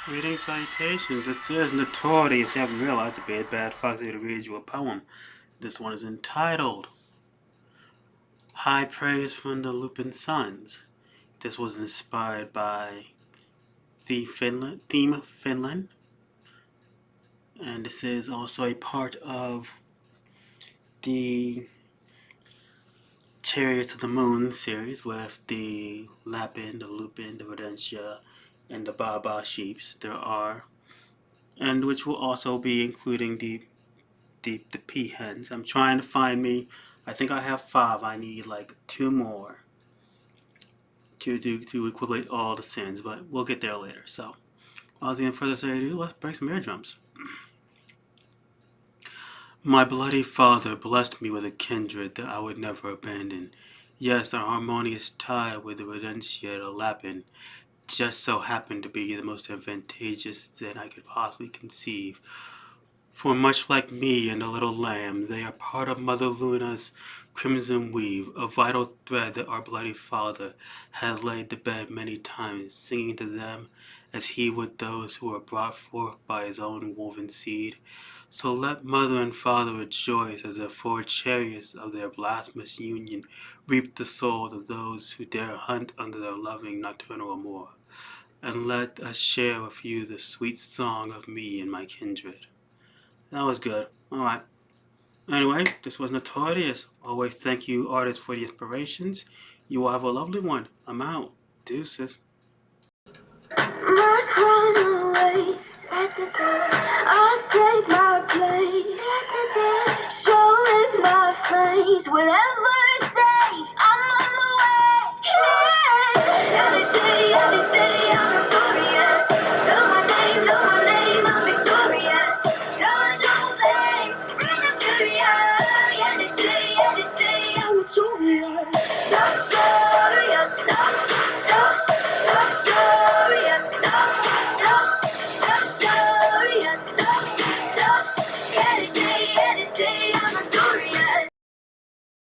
Reading citations. This is notorious. You haven't realized it, be a bad fox to read you a poem. This one is entitled High Praise from the Lupin Sons. This was inspired by Theme Finland, and this is also a part of the Chariots of the Moon series with the Lapin, the Lupin, the Rodentia, and the Baba sheeps. There are, and which will also be including the peahens. I'm trying to find me. I think I have 5. I need like 2 more to equate all the sins, but we'll get there later. So, without any further ado, let's break some eardrums. My bloody father blessed me with a kindred that I would never abandon. Yes, a harmonious tie with the Rodentia to Lapin just so happened to be the most advantageous that I could possibly conceive. For much like me and the little lamb, they are part of Mother Luna's crimson weave, a vital thread that our bloody father has laid to bed many times, singing to them as he would those who are brought forth by his own woven seed. So let mother and father rejoice as the 4 chariots of their blasphemous union reap the souls of those who dare hunt under their loving nocturnal amour. And let us share with you the sweet song of me and my kindred. That was good. Alright. Anyway, this was Notorious. Always thank you, artists, for the inspirations. You will have a lovely one. I'm out. Deuces. My crown away, I take my place, showing my face, whatever it takes, I'm on my way. Yeah, they say I'm notorious. Know my name, I'm victorious. No, I don't play, bring the fury. Yeah, they say I'm notorious.